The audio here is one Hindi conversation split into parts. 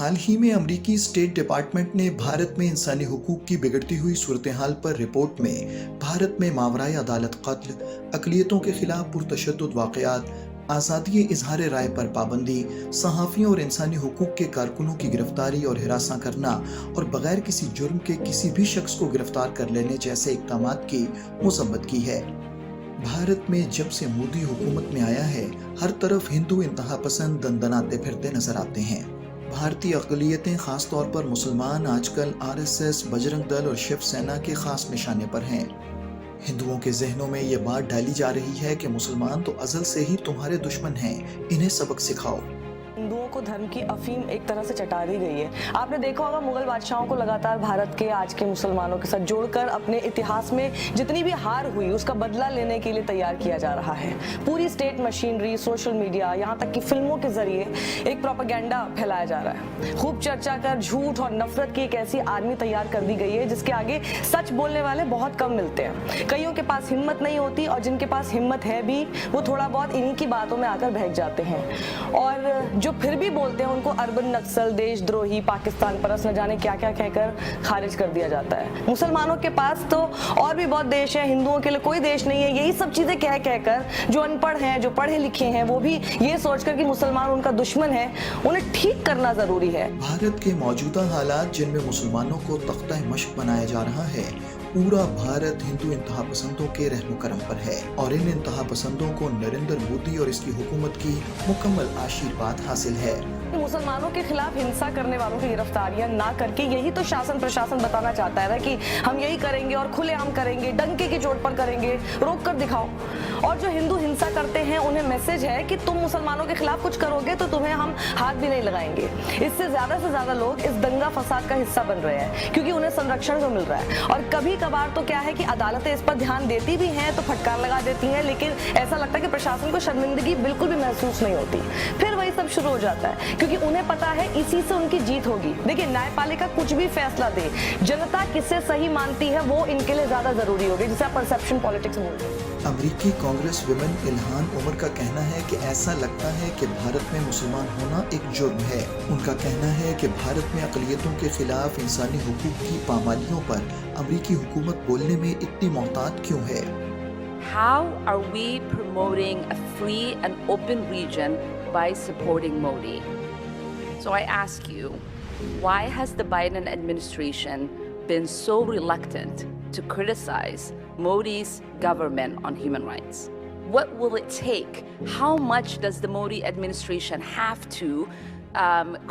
हाल ही में अमेरिकी स्टेट डिपार्टमेंट ने भारत में इंसानी हुकूक की बिगड़ती हुई सूरत हाल पर रिपोर्ट में भारत में मावराए अदालत कत्ल, अक़लियतों के खिलाफ पुरतशद्दुद वाक़यात, आज़ादी इजहार राय पर पाबंदी, सहाफ़ियों और इंसानी हुकूक के कारकुनों की गिरफ्तारी और हिरासा करना और बगैर किसी जुर्म के किसी भी शख्स को गिरफ्तार कर लेने जैसे इक़दामात की मुसम्मत की है। भारत में जब से मोदी हुकूमत में आया है, हर तरफ हिंदू इंतहा पसंद दंदनाते फिरते नजर आते हैं। भारतीय अक़लियतें खास तौर पर मुसलमान आजकल आरएसएस, बजरंग दल और शिवसेना के खास निशाने पर हैं। हिंदुओं के जहनों में ये बात डाली जा रही है कि मुसलमान तो अज़ल से ही तुम्हारे दुश्मन हैं, इन्हें सबक सिखाओ। हिंदुओं को धर्म की अफीम एक तरह से चटा दी गई है। आपने देखा होगा मुगल बादशाहों को लगातार भारत के आज के मुसलमानों के साथ जोड़कर अपने इतिहास में जितनी भी हार हुई उसका बदला लेने के लिए तैयार किया जा रहा है। पूरी स्टेट मशीनरी, सोशल मीडिया, यहाँ तक कि फिल्मों के जरिए एक प्रोपेगेंडा फैलाया जा रहा है। खूब चर्चा कर झूठ और नफरत की एक ऐसी आर्मी तैयार कर दी गई है जिसके आगे सच बोलने वाले बहुत कम मिलते हैं। कईयों के पास हिम्मत नहीं होती और जिनके पास हिम्मत है भी वो थोड़ा बहुत इन्हीं की बातों में आकर बहक जाते हैं और जो फिर भी बोलते हैं उनको अरबन नक्सल, देशद्रोही, पाकिस्तान परस्त न जाने क्या क्या कहकर खारिज कर दिया जाता है। मुसलमानों के पास तो और भी बहुत देश है, हिंदुओं के लिए कोई देश नहीं है। यही सब चीजें कह कहकर जो अनपढ़ हैं, जो पढ़े लिखे हैं, वो भी ये सोचकर कि मुसलमान उनका दुश्मन है, उन्हें ठीक करना जरूरी है। भारत के मौजूदा हालात जिनमें मुसलमानों को तख्ता मश्क बनाया जा रहा है, पूरा भारत हिंदू इंतहा पसंदों के रहमो करम पर है और इन इंतहा पसंदों को नरेंद्र मोदी और इसकी हुकूमत की मुकम्मल आशीर्वाद हासिल है। मुसलमानों के खिलाफ हिंसा करने वालों की गिरफ्तारियां ना करके यही तो शासन प्रशासन बताना चाहता है कि हम यही करेंगे और खुलेआम करेंगे, डंके की चोट पर करेंगे, रोक कर दिखाओ। और जो हिंदू हिंसा करते हैं उन्हें मैसेज है कि तुम मुसलमानों के खिलाफ कुछ करोगे तो तुम्हें हम हाथ भी नहीं लगाएंगे। इससे ज्यादा लोग इस दंगा फसाद का हिस्सा बन रहे हैं क्योंकि उन्हें संरक्षण जो मिल रहा है। और कभी कभार तो क्या है कि अदालतें इस पर ध्यान देती भी हैं तो फटकार लगा देती हैं, लेकिन ऐसा लगता है कि प्रशासन को शर्मिंदगी बिल्कुल भी महसूस नहीं होती। फिर वही सब शुरू हो जाता है क्योंकि उन्हें पता है इसी से उनकी जीत होगी। देखिए, न्यायपालिका कुछ भी फैसला दे, जनता किसे सही मानती है वो इनके लिए ज्यादा जरूरी होगी, जिसे आप परसेप्शन पॉलिटिक्स बोलते हैं। अमेरिकी कांग्रेस विमेन इल्हान उमर का कहना है कि ऐसा लगता है कि भारत में मुसलमान होना एक जुर्म है। उनका कहना है कि भारत में अक़लियतों के खिलाफ इंसानी हुकूक की पामालियों पर अमेरिकी हुकूमत बोलने में इतनी मोहतात क्यों है? How are we promoting a free and open region by supporting Modi? So I ask you, why has the Biden administration been so reluctant to criticize Modi's government on human rights? What will it take? How much does the Modi administration have to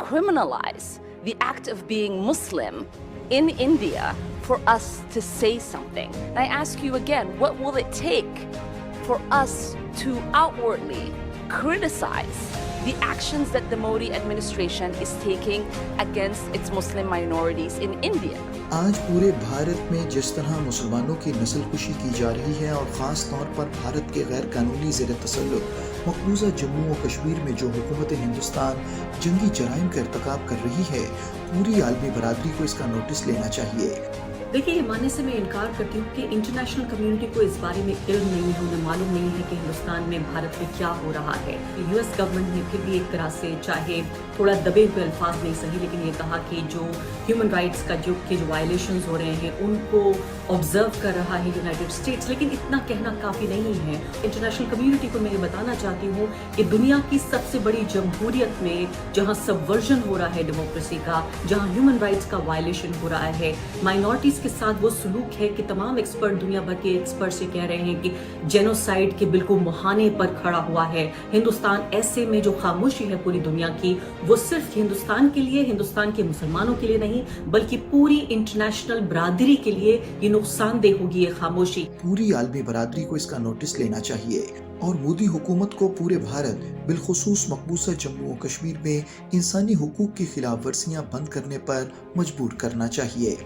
criminalize the act of being Muslim in India for us to say something? And I ask you again, what will it take for us to outwardly criticize the actions that the Modi administration is taking against its Muslim minorities in India? आज पूरे भारत में जिस तरह मुसलमानों की नस्लकुशी की जा रही है और ख़ास तौर पर भारत के गैर कानूनी ज़ेर तसल्लुत मकबूजा जम्मू और कश्मीर में जो हुकूमत हिंदुस्तान जंगी जराइम का इर्तिकाब कर रही है, पूरी आलमी बरादरी को इसका नोटिस लेना चाहिए। देखिए, ये मानने से मैं इनकार करती हूँ कि इंटरनेशनल कम्युनिटी को इस बारे में इल्म नहीं है, उन्हें मालूम नहीं है कि हिंदुस्तान में, भारत में क्या हो रहा है। यूएस गवर्नमेंट ने फिर भी एक तरह से, चाहे थोड़ा दबे हुए अल्फाज नहीं सही, लेकिन ये कहा कि जो ह्यूमन राइट्स का जो वायलेशंस हो रहे हैं उनको ऑब्जर्व कर रहा है यूनाइटेड स्टेट्स। लेकिन इतना कहना काफ़ी नहीं है। इंटरनेशनल कम्युनिटी को मैं ये बताना चाहती हूँ कि दुनिया की सबसे बड़ी जमहूरियत में जहाँ सबवर्जन हो रहा है डेमोक्रेसी का, जहाँ ह्यूमन राइट्स का वायलेशन हो रहा है, माइनॉरिटीज़ के साथ वो सलूक है कि तमाम एक्सपर्ट, दुनिया भर के एक्सपर्ट से कह रहे हैं कि जेनोसाइड के बिल्कुल मुहाने पर खड़ा हुआ है हिंदुस्तान। ऐसे में जो खामोशी है पूरी दुनिया की, वो सिर्फ हिंदुस्तान के लिए, हिंदुस्तान के मुसलमानों के लिए नहीं, बल्कि पूरी इंटरनेशनल बरादरी के लिए ये नुकसानदेह होगी ये खामोशी। पूरी आलमी बरादरी को इसका नोटिस लेना चाहिए और मोदी हुकूमत को पूरे भारत, बिलखुसूस मकबूजा जम्मू और कश्मीर में इंसानी हुकूक की खिलाफ वर्जियां बंद करने पर मजबूर करना चाहिए।